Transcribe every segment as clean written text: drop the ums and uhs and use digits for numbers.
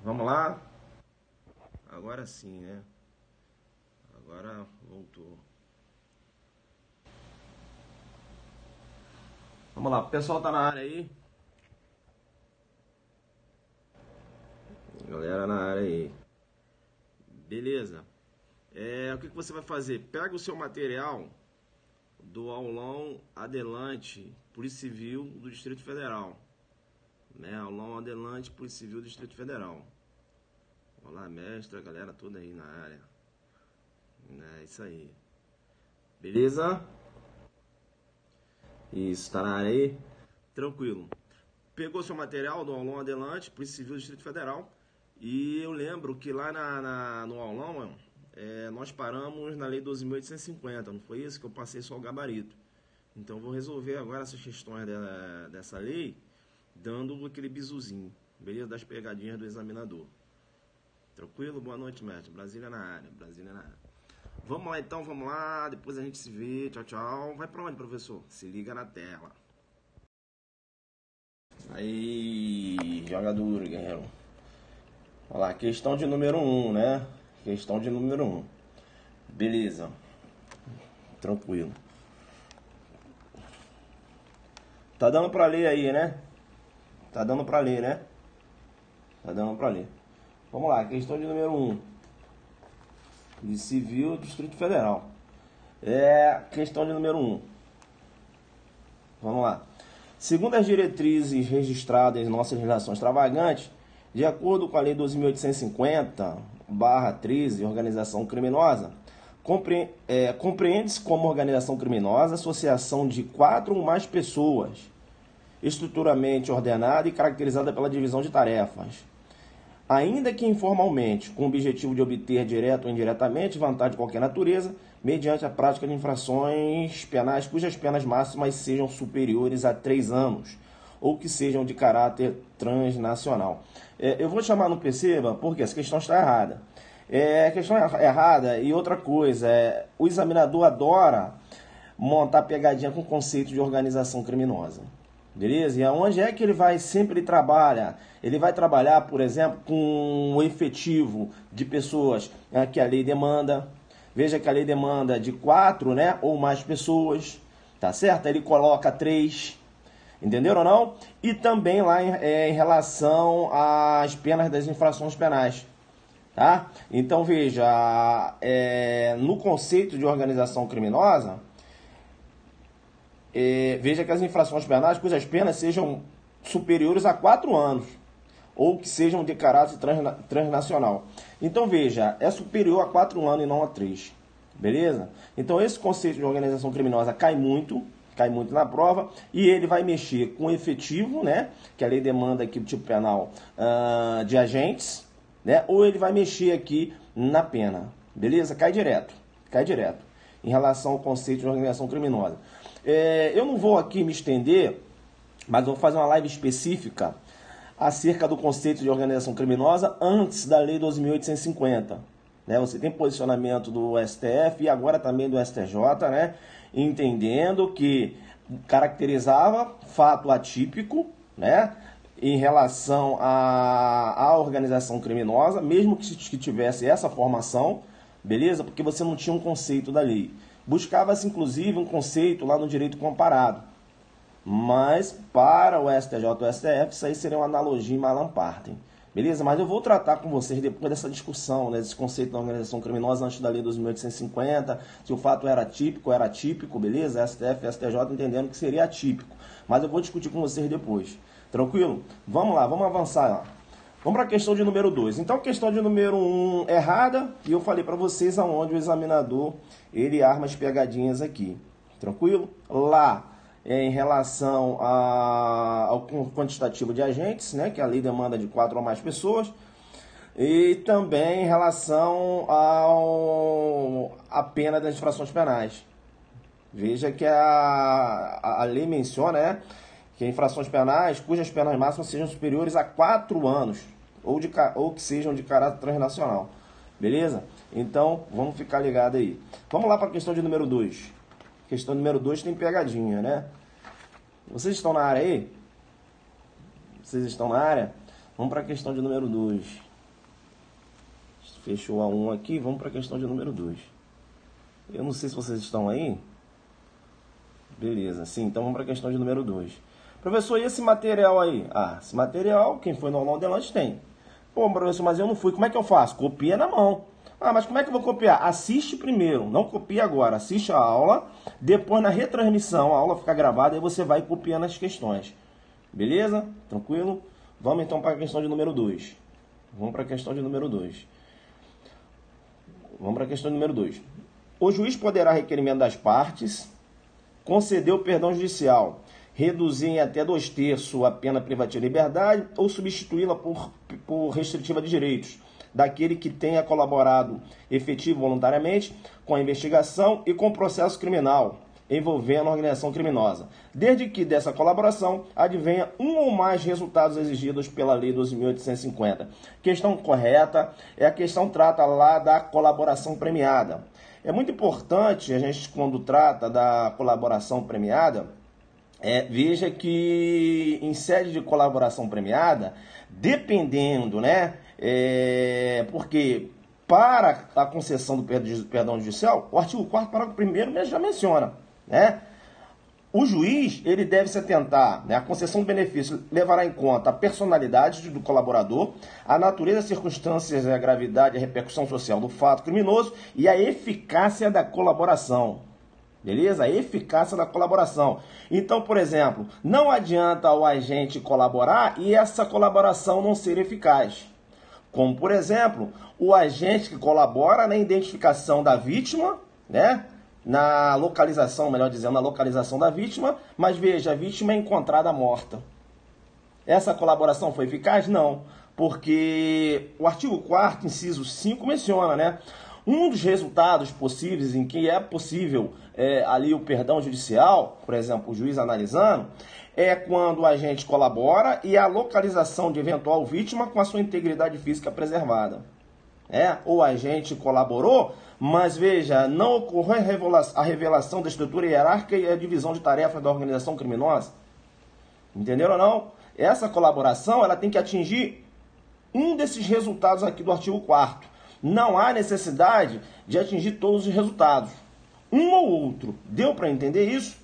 Vamos lá? Agora sim, né? Agora voltou. Vamos lá, o pessoal tá na área aí? Galera na área aí. Beleza. O que você vai fazer? Pega o seu material do aulão Adelante, Polícia Civil do Distrito Federal. Né? Aulão Adelante, Polícia Civil do Distrito Federal. Olá, mestre, a galera toda aí na área. É isso aí. Beleza? Isso, tá na área aí? Tranquilo. Pegou seu material do aulão Adelante, Polícia Civil do Distrito Federal. E eu lembro que lá no aulão, nós paramos na Lei 12.850, não foi isso? Que eu passei só o gabarito. Então vou resolver agora essas questões dessa lei, dando aquele bizuzinho, beleza? Das pegadinhas do examinador. Tranquilo? Boa noite, mestre. Brasília na área, Brasília na área. Vamos lá então, vamos lá, depois a gente se vê, tchau, tchau. Vai pra onde, professor? Se liga na tela. Aí, joga duro, guerreiro. Olha lá, questão de número 1, né? Questão de número 1. Beleza. Tranquilo. Tá dando pra ler aí, né? Tá dando pra ler, né? Tá dando pra ler. Vamos lá, questão de número 1. De Civil, Distrito Federal. Questão de número 1. Vamos lá. Segundo as diretrizes registradas em nossas legislações extravagantes, de acordo com a Lei 12.850/13, Organização Criminosa, compreende-se como organização criminosa associação de 4 ou mais pessoas, estruturalmente ordenada e caracterizada pela divisão de tarefas, ainda que informalmente, com o objetivo de obter, direto ou indiretamente, vantagem de qualquer natureza, mediante a prática de infrações penais cujas penas máximas sejam superiores a 3 anos, ou que sejam de caráter transnacional. Eu vou chamar no perceba porque essa questão está errada. A questão é errada e outra coisa, o examinador adora montar pegadinha com o conceito de organização criminosa. Beleza? E aonde é que ele vai sempre trabalha? Ele vai trabalhar, por exemplo, com o efetivo de pessoas que a lei demanda. Veja que a lei demanda de 4, né, ou mais pessoas, tá certo? Ele coloca 3, entenderam ou não? E também lá em relação às penas das infrações penais, tá? Então veja, no conceito de organização criminosa, veja que as infrações penais cujas penas sejam superiores a 4 anos, ou que sejam de caráter transnacional. Então veja, é superior a 4 anos e não a 3, beleza? Então esse conceito de organização criminosa cai muito na prova, e ele vai mexer com o efetivo, né, que a lei demanda aqui do tipo penal de agentes, né, ou ele vai mexer aqui na pena, beleza? Cai direto, em relação ao conceito de organização criminosa. Eu não vou aqui me estender, mas vou fazer uma live específica acerca do conceito de organização criminosa antes da Lei 12.850. Né? Você tem posicionamento do STF e agora também do STJ, né? Entendendo que caracterizava fato atípico, né? Em relação à organização criminosa, mesmo que tivesse essa formação, beleza? Porque você não tinha um conceito da lei. Buscava-se, inclusive, um conceito lá no direito comparado. Mas, para o STJ e o STF, isso aí seria uma analogia em Malam Partem. Beleza? Mas eu vou tratar com vocês depois dessa discussão, né, desse conceito da organização criminosa antes da Lei 2.850, se o fato era atípico, beleza? STF e STJ entendendo que seria atípico. Mas eu vou discutir com vocês depois. Tranquilo? Vamos lá, vamos avançar lá. Vamos para a questão de número 2. Então, questão de número 1 errada, e eu falei para vocês aonde o examinador, ele arma as pegadinhas aqui. Tranquilo? Lá, em relação ao quantitativo de agentes, né, que a lei demanda de 4 ou mais pessoas, e também em relação à pena das infrações penais. Veja que a lei menciona, né, que infrações penais cujas penas máximas sejam superiores a 4 anos, ou que sejam de caráter transnacional. Beleza? Então, vamos ficar ligado aí. Vamos lá para a questão de número 2. Questão número 2 tem pegadinha, né? Vocês estão na área aí? Vocês estão na área? Vamos para a questão de número 2. Fechou a 1 aqui, vamos para a questão de número 2. Eu não sei se vocês estão aí. Beleza, sim, então vamos para a questão de número 2. Professor, e esse material aí? Ah, esse material, quem foi no aulão de lanche tem. Pô, professor, mas eu não fui, como é que eu faço? Copia na mão. Ah, mas como é que eu vou copiar? Assiste primeiro, não copia agora. Assiste a aula, depois na retransmissão, a aula fica gravada e você vai copiando as questões. Beleza? Tranquilo? Vamos então para a questão de número 2. Vamos para a questão de número 2. Vamos para a questão número 2. O juiz poderá, requerimento das partes, conceder o perdão judicial, reduzir em até 2/3 a pena privativa de liberdade ou substituí-la por restritiva de direitos daquele que tenha colaborado efetivo voluntariamente com a investigação e com o processo criminal envolvendo a organização criminosa, desde que dessa colaboração advenha um ou mais resultados exigidos pela Lei 12.850. Questão correta é a questão trata lá da colaboração premiada. É muito importante a gente, quando trata da colaboração premiada, veja que em sede de colaboração premiada, dependendo, né, porque para a concessão do perdão judicial, o artigo 4º, parágrafo 1º já menciona, né? O juiz, ele deve se atentar, né? A concessão do benefício levará em conta a personalidade do colaborador, a natureza, as circunstâncias, a gravidade, a repercussão social do fato criminoso e a eficácia da colaboração. Beleza? A eficácia da colaboração. Então, por exemplo, não adianta o agente colaborar e essa colaboração não ser eficaz. Como, por exemplo, o agente que colabora na identificação da vítima, né? Na localização, melhor dizendo, na localização da vítima, mas veja, a vítima é encontrada morta. Essa colaboração foi eficaz? Não, porque o artigo 4º, inciso 5, menciona, né? Um dos resultados possíveis em que é possível ali o perdão judicial, por exemplo, o juiz analisando, é quando o agente colabora e a localização de eventual vítima com a sua integridade física preservada. O agente colaborou, mas veja, não ocorreu a revelação da estrutura hierárquica e a divisão de tarefas da organização criminosa. Entenderam ou não? Essa colaboração ela tem que atingir um desses resultados aqui do artigo 4º. Não há necessidade de atingir todos os resultados. Um ou outro. Deu para entender isso?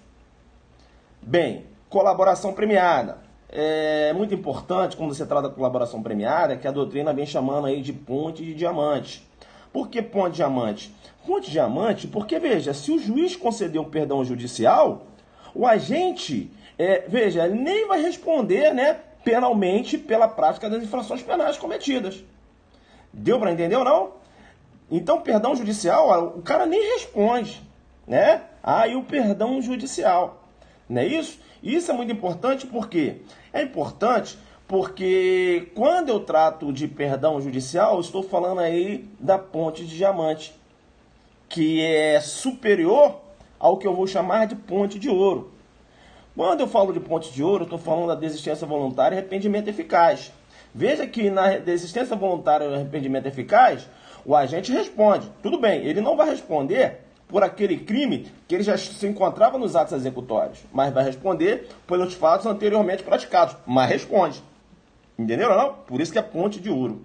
Bem, colaboração premiada. É muito importante, quando você trata da colaboração premiada, que a doutrina vem chamando aí de ponte de diamante. Por que ponte de diamante? Ponte de diamante porque, veja, se o juiz concedeu um perdão judicial, o agente, veja, nem vai responder, né, penalmente pela prática das infrações penais cometidas. Deu para entender ou não? Então, perdão judicial, o cara nem responde, né? Aí o perdão judicial, não é isso? Isso é muito importante porque é importante porque quando eu trato de perdão judicial, eu estou falando aí da ponte de diamante, que é superior ao que eu vou chamar de ponte de ouro. Quando eu falo de ponte de ouro, eu estou falando da desistência voluntária e arrependimento eficaz. Veja que na desistência voluntária e arrependimento eficaz, o agente responde. Tudo bem, ele não vai responder por aquele crime que ele já se encontrava nos atos executórios, mas vai responder pelos fatos anteriormente praticados, mas responde. Entenderam ou não? Por isso que é ponte de ouro.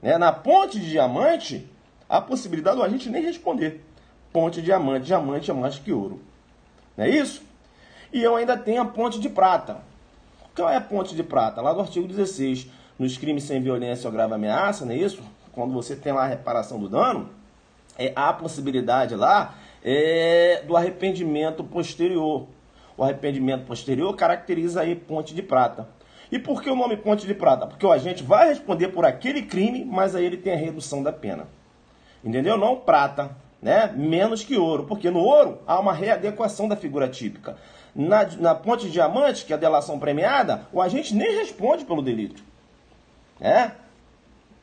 Na ponte de diamante, há a possibilidade do agente nem responder. Ponte de diamante, diamante é mais que ouro. Não é isso? E eu ainda tenho a ponte de prata. Qual é a ponte de prata? Lá do artigo 16, nos crimes sem violência ou grave ameaça, não é isso? Quando você tem lá a reparação do dano, há a possibilidade lá do arrependimento posterior. O arrependimento posterior caracteriza aí ponte de prata. E por que o nome ponte de prata? Porque o agente vai responder por aquele crime, mas aí ele tem a redução da pena. Entendeu? Não prata, né? Menos que ouro, porque no ouro há uma readequação da figura típica. Na ponte de diamante, que é a delação premiada, o agente nem responde pelo delito.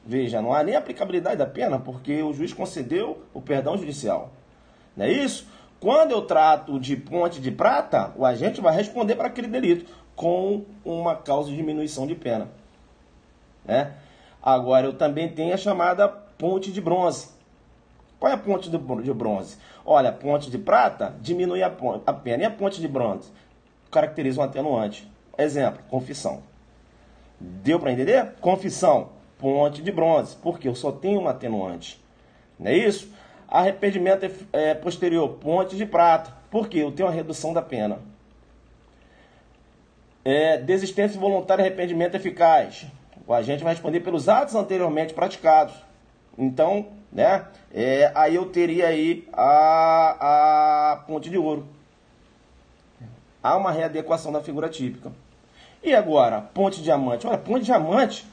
Veja, não há nem aplicabilidade da pena, porque o juiz concedeu o perdão judicial. Não é isso? Quando eu trato de ponte de prata, o agente vai responder para aquele delito com uma causa de diminuição de pena. Agora, eu também tenho a chamada ponte de bronze. Qual é a ponte de bronze? Olha, a ponte de prata diminui a pena. E a ponte de bronze? Caracteriza um atenuante. Exemplo, confissão. Deu para entender? Confissão. ponte de bronze, porque eu só tenho uma atenuante. Não é isso? Arrependimento posterior, ponte de prata, porque eu tenho a redução da pena. Desistência voluntária e arrependimento eficaz. O agente vai responder pelos atos anteriormente praticados. Então, né, aí eu teria aí a ponte de ouro. Há uma readequação da figura típica. E agora, ponte de diamante? Olha, ponte de diamante,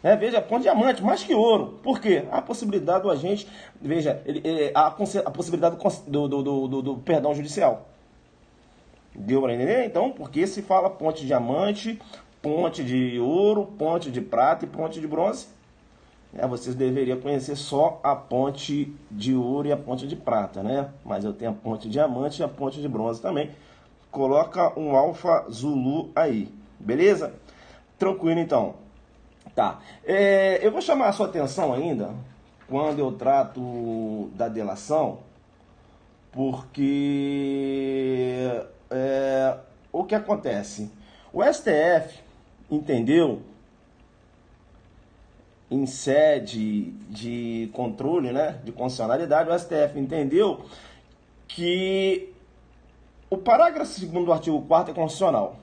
né, veja, ponte de diamante, mais que ouro. Por quê? A possibilidade do agente, veja, a possibilidade do perdão judicial. Deu para entender? Então, porque se fala ponte de diamante, ponte de ouro, ponte de prata e ponte de bronze? Vocês deveriam conhecer só a ponte de ouro e a ponte de prata, né? Mas eu tenho a ponte de diamante e a ponte de bronze também. Coloca um Alfa Zulu aí, beleza? Tranquilo, então. Tá. Eu vou chamar a sua atenção ainda, quando eu trato da delação, porque o que acontece? O STF entendeu, em sede de controle, né, de constitucionalidade, o STF entendeu que o parágrafo 2º do artigo 4º é constitucional.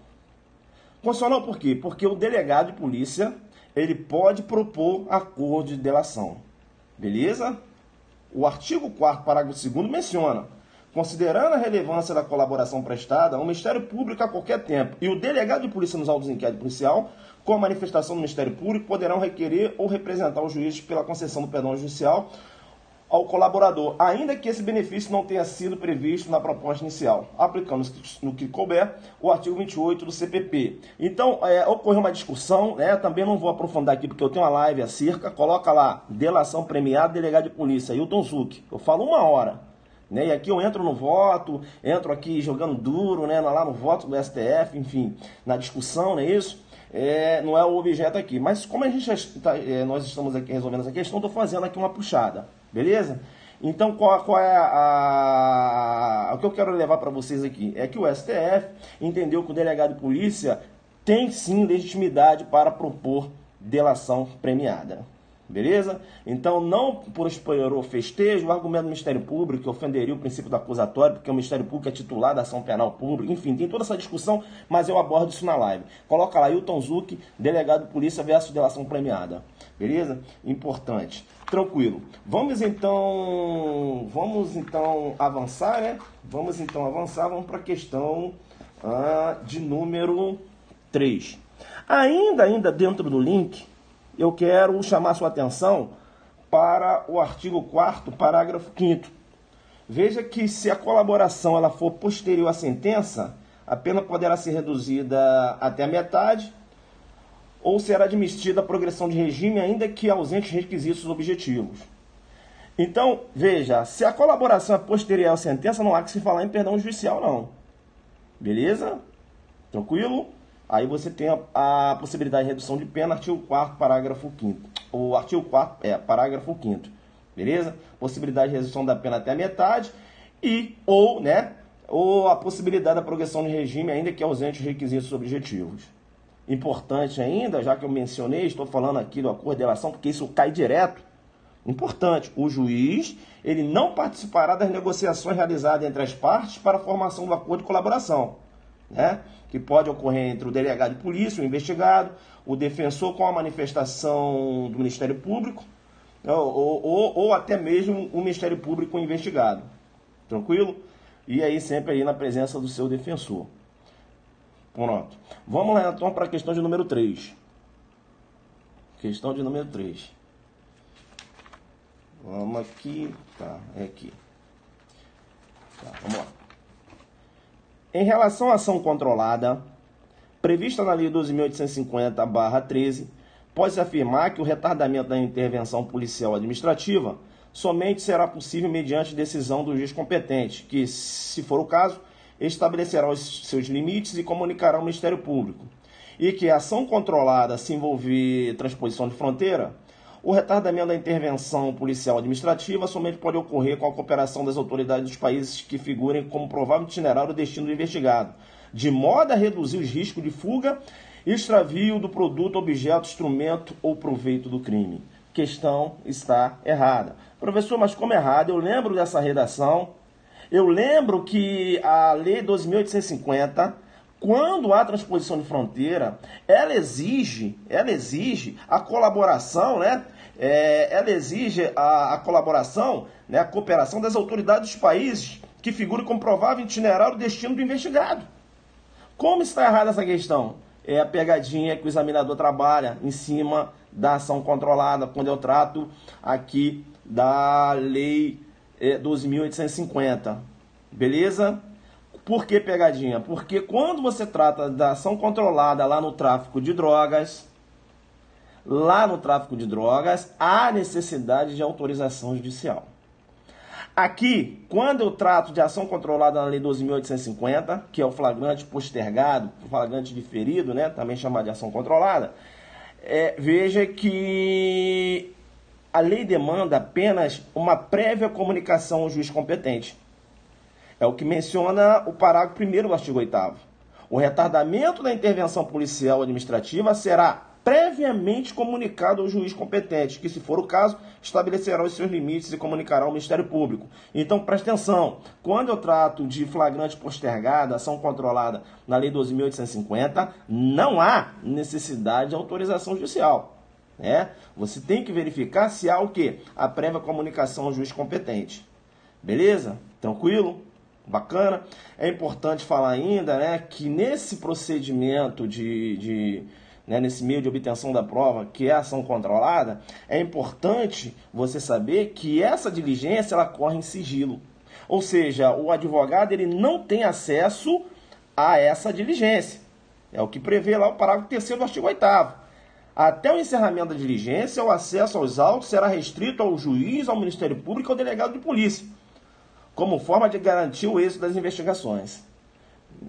Constitucional por quê? Porque o delegado de polícia, ele pode propor acordo de delação. Beleza? O artigo 4º, parágrafo 2º menciona: considerando a relevância da colaboração prestada, o Ministério Público a qualquer tempo e o delegado de polícia nos autos de inquérito policial, com a manifestação do Ministério Público, poderão requerer ou representar os juízes pela concessão do perdão judicial ao colaborador, ainda que esse benefício não tenha sido previsto na proposta inicial, aplicando no que couber o artigo 28 do CPP. Então, ocorreu uma discussão, né? Também não vou aprofundar aqui porque eu tenho uma live acerca. Coloca lá, delação premiada, delegado de polícia, Hilton Zuc. Eu falo 1 hora. Né? E aqui eu entro no voto, entro aqui jogando duro, né? Lá no voto do STF, enfim, na discussão, não é isso? Não é o objeto aqui. Mas como nós estamos aqui resolvendo essa questão, estou fazendo aqui uma puxada. Beleza? Então, qual é o que eu quero levar para vocês aqui? É que o STF entendeu que o delegado de polícia tem sim legitimidade para propor delação premiada. Beleza? Então, não por exponerar festejo, o argumento do Ministério Público que ofenderia o princípio do acusatório, porque o Ministério Público é titular da ação penal pública, enfim, tem toda essa discussão, mas eu abordo isso na live. Coloca lá, Hilton Zuc, delegado de polícia versus delação premiada. Beleza? Importante. Tranquilo. Vamos então avançar, né? Vamos para a questão de número 3. Ainda dentro do link, eu quero chamar a sua atenção para o artigo 4º, parágrafo 5º. Veja que se a colaboração ela for posterior à sentença, a pena poderá ser reduzida até a metade ou será admitida a progressão de regime, ainda que ausentes requisitos objetivos. Então, veja, se a colaboração é posterior à sentença, não há que se falar em perdão judicial, não. Beleza? Tranquilo? Aí você tem a possibilidade de redução de pena, artigo 4º, parágrafo 5º. O artigo 4º parágrafo 5º. Beleza? Possibilidade de redução da pena até a metade ou a possibilidade da progressão de regime, ainda que ausente os requisitos objetivos. Importante ainda, já que eu mencionei, estou falando aqui do acordo de delação, porque isso cai direto. Importante, o juiz ele não participará das negociações realizadas entre as partes para a formação do acordo de colaboração, né? Que pode ocorrer entre o delegado de polícia, o investigado, o defensor com a manifestação do Ministério Público, ou até mesmo o Ministério Público com o investigado. Tranquilo? E aí sempre aí na presença do seu defensor. Pronto. Vamos lá então para a questão de número 3. Questão de número 3. Vamos aqui. Tá, é aqui. Tá, vamos lá. Em relação à ação controlada, prevista na Lei 12.850/13, pode-se afirmar que o retardamento da intervenção policial administrativa somente será possível mediante decisão do juiz competente, que, se for o caso, estabelecerá os seus limites e comunicará ao Ministério Público. E que a ação controlada se envolver transposição de fronteira, o retardamento da intervenção policial administrativa somente pode ocorrer com a cooperação das autoridades dos países que figurem como provável itinerário ou destino do investigado, de modo a reduzir os riscos de fuga extravio do produto, objeto, instrumento ou proveito do crime. Questão está errada. Professor, mas como errado? Eu lembro dessa redação. Eu lembro que a Lei 12.850, quando há transposição de fronteira, ela exige a colaboração, né? Ela exige a colaboração, né? A cooperação das autoridades dos países que figuram como provável itinerário do destino do investigado. Como está errada essa questão? É a pegadinha que o examinador trabalha em cima da ação controlada, quando eu trato aqui da Lei 12.850. Beleza? Por que pegadinha? Porque quando você trata da ação controlada lá no tráfico de drogas, há necessidade de autorização judicial. Aqui, quando eu trato de ação controlada na Lei 12.850, que é o flagrante postergado, o flagrante diferido, né, também chamado de ação controlada, veja que a lei demanda apenas uma prévia comunicação ao juiz competente. É o que menciona o parágrafo 1º do artigo 8º. O retardamento da intervenção policial administrativa será previamente comunicado ao juiz competente, que, se for o caso, estabelecerá os seus limites e comunicará ao Ministério Público. Então, presta atenção, quando eu trato de flagrante postergado, ação controlada na Lei 12.850, não há necessidade de autorização judicial. Né? Você tem que verificar se há o quê? A prévia comunicação ao juiz competente. Beleza? Tranquilo? Bacana? É importante falar ainda, né, que nesse procedimento nesse meio de obtenção da prova, que é a ação controlada, é importante você saber que essa diligência ela corre em sigilo. Ou seja, o advogado ele não tem acesso a essa diligência. É o que prevê lá o parágrafo 3º do artigo 8º. Até o encerramento da diligência, o acesso aos autos será restrito ao juiz, ao Ministério Público e ao delegado de polícia, como forma de garantir o êxito das investigações.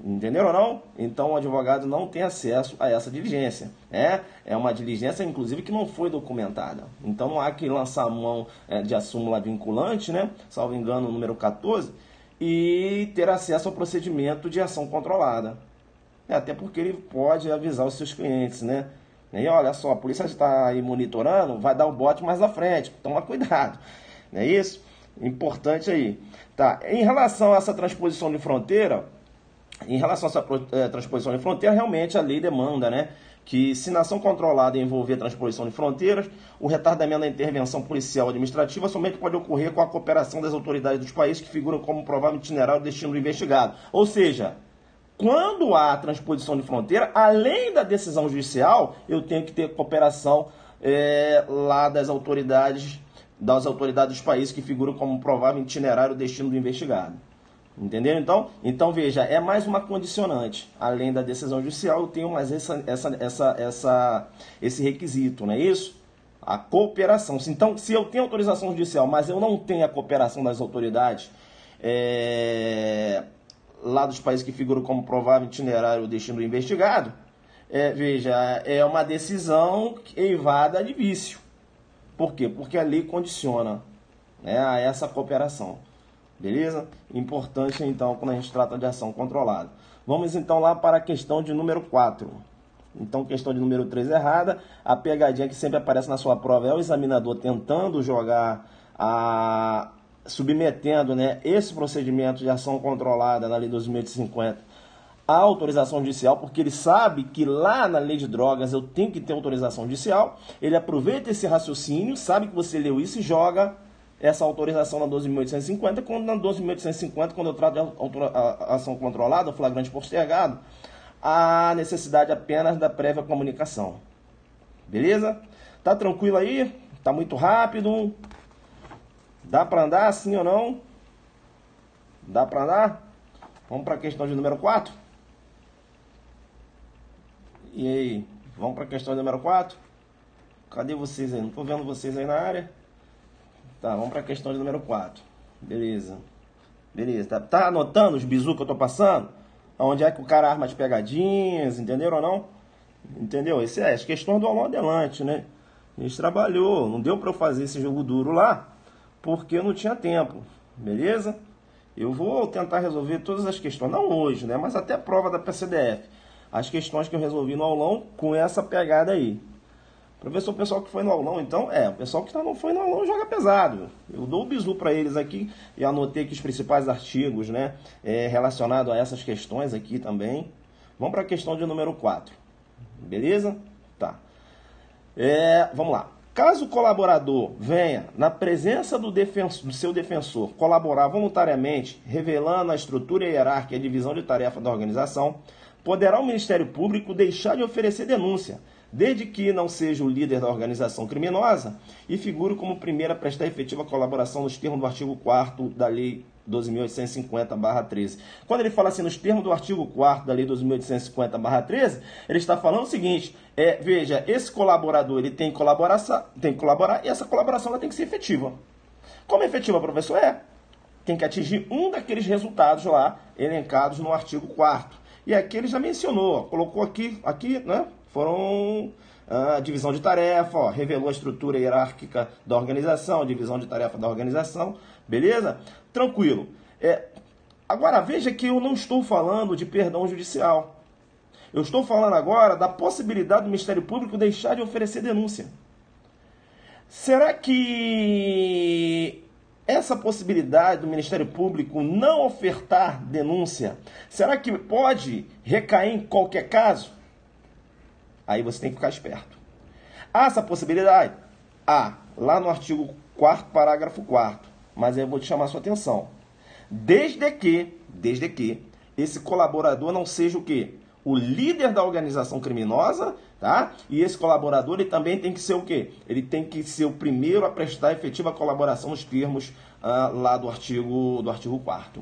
Entenderam ou não? Então o advogado não tem acesso a essa diligência. É uma diligência, inclusive, que não foi documentada. Então não há que lançar a mão de a súmula vinculante, né? Salvo engano, número 14, e ter acesso ao procedimento de ação controlada. Até porque ele pode avisar os seus clientes, né? E olha só, a polícia está aí monitorando, vai dar o bote mais à frente. Toma cuidado. Não é isso? Importante aí. Tá. Em relação a essa transposição de fronteira, realmente a lei demanda, né, que se na ação controlada envolver transposição de fronteiras, o retardamento da intervenção policial administrativa somente pode ocorrer com a cooperação das autoridades dos países que figuram como provável itinerário do destino do investigado. Ou seja, quando há transposição de fronteira, além da decisão judicial, eu tenho que ter cooperação lá das autoridades dos países que figuram como provável itinerário do destino do investigado. Entenderam? Então veja, é mais uma condicionante. Além da decisão judicial, eu tenho mais esse requisito, não é isso? A cooperação. Então, se eu tenho autorização judicial, mas eu não tenho a cooperação das autoridades lá dos países que figuram como provável itinerário o destino do investigado, veja, é uma decisão eivada de vício. Por quê? Porque a lei condiciona, né, a essa cooperação. Beleza? Importante, então, quando a gente trata de ação controlada. Vamos, então, lá para a questão de número 4. Então, questão de número 3 errada. A pegadinha que sempre aparece na sua prova é o examinador tentando jogar, submetendo, né, esse procedimento de ação controlada na Lei 12.850 à autorização judicial, porque ele sabe que lá na Lei de Drogas eu tenho que ter autorização judicial. Ele aproveita esse raciocínio, sabe que você leu isso e joga essa autorização na 12.850, quando na 12.850, quando eu trato de ação controlada, flagrante postergado, há necessidade apenas da prévia comunicação. Beleza? Tá tranquilo aí? Tá muito rápido? Dá para andar, sim ou não? Dá para andar? Vamos para a questão de número 4? E aí? Vamos para a questão de número 4? Cadê vocês aí? Não estou vendo vocês aí na área. Tá, vamos para a questão de número 4. Beleza. Tá anotando os bizus que eu tô passando? Onde é que o cara arma as pegadinhas, entenderam ou não? Entendeu? Esse as questões do aulão adelante, né? A gente trabalhou, não deu para eu fazer esse jogo duro lá, porque eu não tinha tempo, beleza? Eu vou tentar resolver todas as questões, não hoje, né? Mas até a prova da PCDF. as questões que eu resolvi no aulão com essa pegada aí. Professor, o pessoal que foi no aulão, então, o pessoal que não foi no aulão joga pesado. Eu dou o bizu para eles aqui e anotei aqui os principais artigos, né, relacionados a essas questões aqui também. Vamos para a questão de número 4. Beleza? Tá. Vamos lá. Caso o colaborador venha, na presença do seu defensor, colaborar voluntariamente, revelando a estrutura hierárquica e a divisão de tarefa da organização, poderá o Ministério Público deixar de oferecer denúncia, desde que não seja o líder da organização criminosa e figure como primeiro a prestar efetiva colaboração nos termos do artigo 4º da Lei 12.850/13. Quando ele fala assim, nos termos do artigo 4º da Lei 12.850/13, ele está falando o seguinte, veja, esse colaborador ele tem que colaborar e essa colaboração ela tem que ser efetiva. Como é efetiva, professor? Tem que atingir um daqueles resultados lá elencados no artigo 4º. E aqui ele já mencionou, colocou aqui, né? Foram a divisão de tarefa, revelou a estrutura hierárquica da organização, a divisão de tarefa da organização, beleza? Tranquilo. Agora veja que eu não estou falando de perdão judicial. Eu estou falando agora da possibilidade do Ministério Público deixar de oferecer denúncia. Será que essa possibilidade do Ministério Público não ofertar denúncia, será que pode recair em qualquer caso? Aí você tem que ficar esperto. Há essa possibilidade? Lá no artigo 4º, parágrafo 4º. Mas eu vou te chamar a sua atenção. Desde que esse colaborador não seja o quê? O líder da organização criminosa, tá? E esse colaborador ele também tem que ser o quê? Ele tem que ser o primeiro a prestar efetiva colaboração nos termos lá do artigo 4º.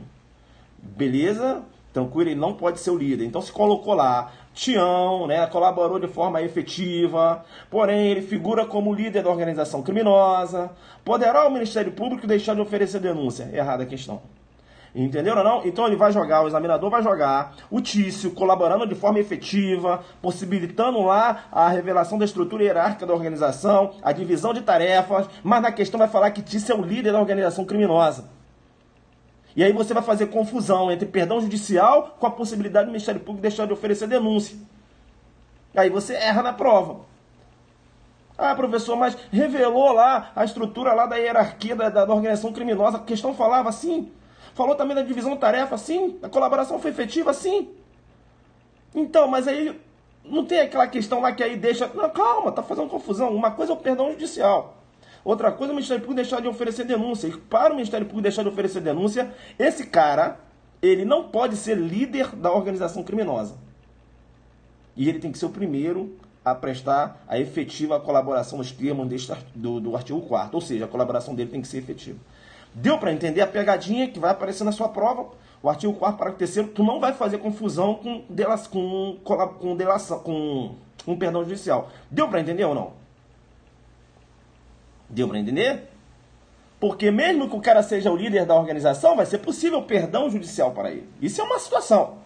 Beleza? Tranquilo, ele não pode ser o líder. Então se colocou lá, Tião, né, colaborou de forma efetiva, porém ele figura como líder da organização criminosa. Poderá o Ministério Público deixar de oferecer denúncia? Errada a questão. Entenderam ou não? Então ele vai jogar, o examinador vai jogar o Tício colaborando de forma efetiva, possibilitando lá a revelação da estrutura hierárquica da organização, a divisão de tarefas, mas na questão vai falar que Tício é o líder da organização criminosa. E aí você vai fazer confusão entre perdão judicial com a possibilidade do Ministério Público deixar de oferecer denúncia. Aí você erra na prova. Professor, mas revelou lá a estrutura lá da hierarquia da organização criminosa. A questão falava assim. Falou também da divisão de tarefa assim. A colaboração foi efetiva assim. Então, mas aí não tem aquela questão lá que aí deixa... Não, calma, tá fazendo confusão. Uma coisa é o perdão judicial. Outra coisa é o Ministério Público deixar de oferecer denúncia. E para o Ministério Público deixar de oferecer denúncia, esse cara, ele não pode ser líder da organização criminosa. E ele tem que ser o primeiro a prestar a efetiva colaboração nos termos do artigo 4º. Ou seja, a colaboração dele tem que ser efetiva. Deu para entender a pegadinha que vai aparecer na sua prova? O artigo 4º, parágrafo 3º, tu não vai fazer confusão com perdão judicial. Deu para entender ou não? Deu para entender? Porque mesmo que o cara seja o líder da organização, vai ser possível perdão judicial para ele. Isso é uma situação.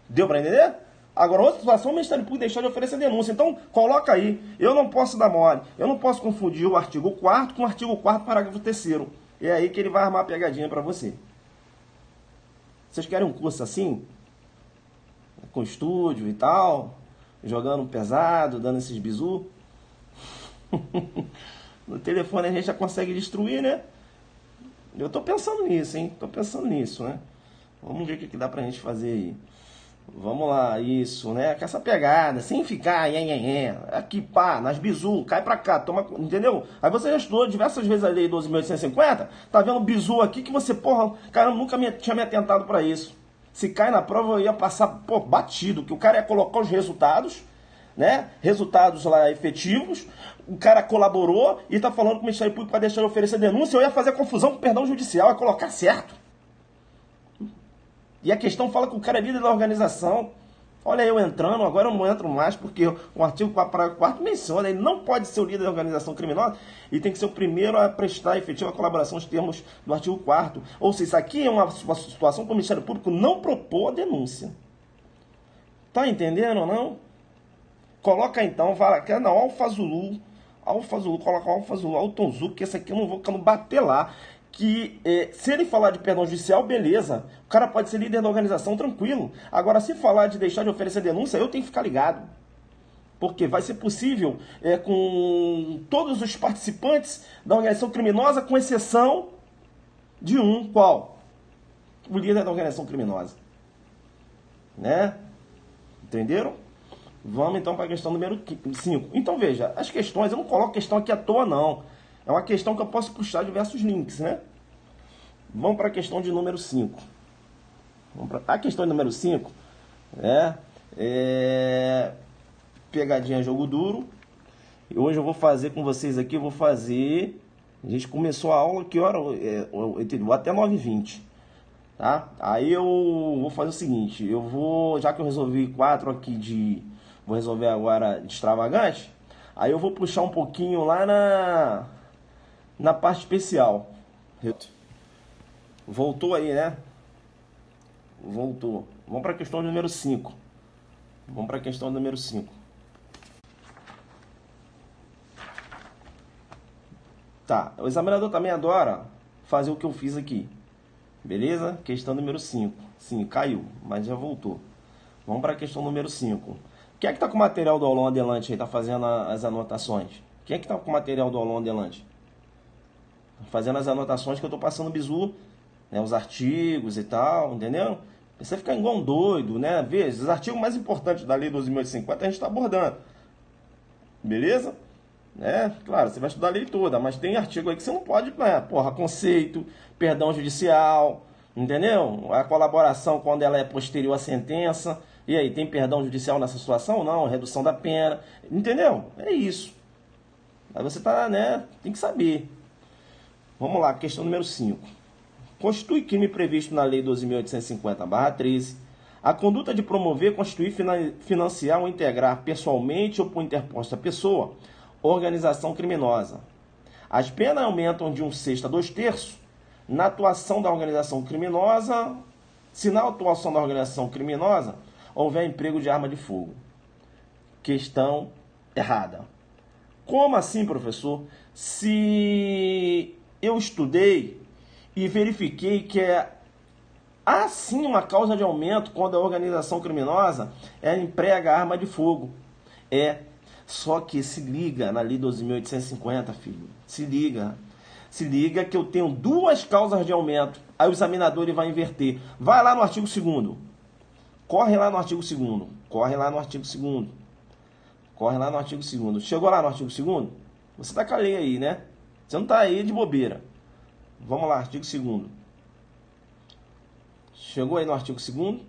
Deu para entender? Agora, outra situação, o Ministério Público deixar de oferecer denúncia. Então, coloca aí. Eu não posso dar mole. Eu não posso confundir o artigo 4º com o artigo 4º, parágrafo 3º. É aí que ele vai armar a pegadinha para você. Vocês querem um curso assim? Com estúdio e tal? Jogando pesado, dando esses bizu? No telefone a gente já consegue destruir, né? Eu tô pensando nisso, hein? Tô pensando nisso, né? Vamos ver o que dá pra gente fazer aí. Vamos lá, isso, né? Com essa pegada, sem ficar, aqui, pá, nas bizu, cai pra cá, toma, entendeu? Aí você já estudou diversas vezes a Lei 12.850, tá vendo bizu aqui que você, porra, caramba, nunca tinha me atentado pra isso. Se cai na prova eu ia passar, pô, batido, que o cara ia colocar os resultados, né? Resultados lá efetivos, o cara colaborou e tá falando que o Ministério Público vai deixar de oferecer denúncia, eu ia fazer confusão com perdão judicial, ia colocar certo. E a questão fala que o cara é líder da organização. Olha eu entrando, agora eu não entro mais, porque o artigo 4º, parágrafo 4º menciona, ele não pode ser o líder da organização criminosa e tem que ser o primeiro a prestar efetiva colaboração nos termos do artigo 4º. Ou seja, isso aqui é uma situação que o Ministério Público não propôs a denúncia. Tá entendendo ou não? Coloca então, fala que não, Alfa Zulu, coloca Alfa Zulu, Altonzu, que esse aqui eu não vou bater lá. que se ele falar de perdão judicial, beleza, o cara pode ser líder da organização, tranquilo. Agora, se falar de deixar de oferecer denúncia, eu tenho que ficar ligado. Porque vai ser possível com todos os participantes da organização criminosa, com exceção de um, qual? O líder da organização criminosa. Né? Entenderam? Vamos então para a questão número 5. Então veja, as questões, eu não coloco questão aqui à toa não. É uma questão que eu posso puxar diversos links, né? Vamos para a questão de número 5. A questão de número 5 pegadinha jogo duro. E hoje eu vou fazer com vocês aqui, a gente começou a aula, que hora? Até 9h20. Tá? Aí eu vou fazer o seguinte, já que eu resolvi 4 aqui vou resolver agora de extravagante, aí eu vou puxar um pouquinho lá na parte especial. Voltou aí, né? Voltou. Vamos para a questão número 5. Tá, o examinador também adora fazer o que eu fiz aqui. Beleza? Questão número 5. Sim, caiu, mas já voltou. Vamos para a questão número 5. Quem é que está com o material do aulão adelante aí? Está fazendo as anotações? Quem é que está com o material do aulão adelante? Fazendo as anotações que eu estou passando o bizu, né? Os artigos e tal, entendeu? Você fica igual um doido, né? Veja, os artigos mais importantes da Lei 12.850 a gente está abordando. Beleza? Claro, você vai estudar a lei toda, mas tem artigo aí que você não pode, conceito, perdão judicial, entendeu? A colaboração quando ela é posterior à sentença. E aí, tem perdão judicial nessa situação ou não? Redução da pena, entendeu? É isso. Aí você tem que saber. Vamos lá, questão número 5. Constitui crime previsto na Lei 12.850/13 a conduta de promover, constituir, financiar ou integrar pessoalmente ou por interposta pessoa organização criminosa. As penas aumentam de 1/6 a 2/3 na atuação da organização criminosa, se na atuação da organização criminosa houver emprego de arma de fogo. Questão errada. Como assim, professor? Se eu estudei e verifiquei que há sim uma causa de aumento quando a organização criminosa emprega arma de fogo. Só que se liga na Lei 12.850, filho. Se liga que eu tenho 2 causas de aumento. Aí o examinador ele vai inverter. Vai lá no artigo 2º. Corre lá no artigo 2º. Chegou lá no artigo 2º? Você está com a lei aí, né? Você não está aí de bobeira. Vamos lá, artigo 2º. Chegou aí no artigo 2º?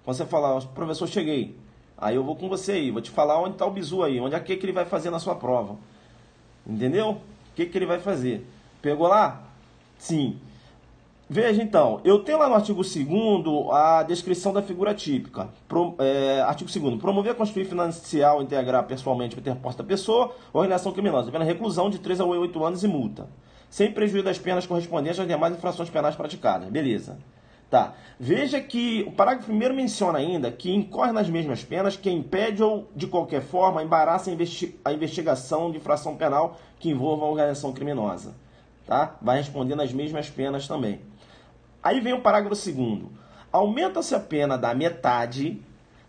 Quando você falar, professor, cheguei. Aí eu vou com você aí, vou te falar onde está o bizu aí, onde é que ele vai fazer na sua prova. Entendeu? O que ele vai fazer? Pegou lá? Sim. Veja então, eu tenho lá no artigo 2º a descrição da figura típica. Artigo 2º, promover, constituir, financiar ou integrar pessoalmente ou interposta pessoa, organização criminosa, pena reclusão de 3 a 8 anos e multa, sem prejuízo das penas correspondentes às demais infrações penais praticadas. Beleza. Tá. Veja que o parágrafo 1º menciona ainda que incorre nas mesmas penas quem impede ou, de qualquer forma, embaraça a investigação de infração penal que envolva a organização criminosa. Tá? Vai responder nas mesmas penas também. Aí vem o parágrafo 2º. Aumenta-se a pena da metade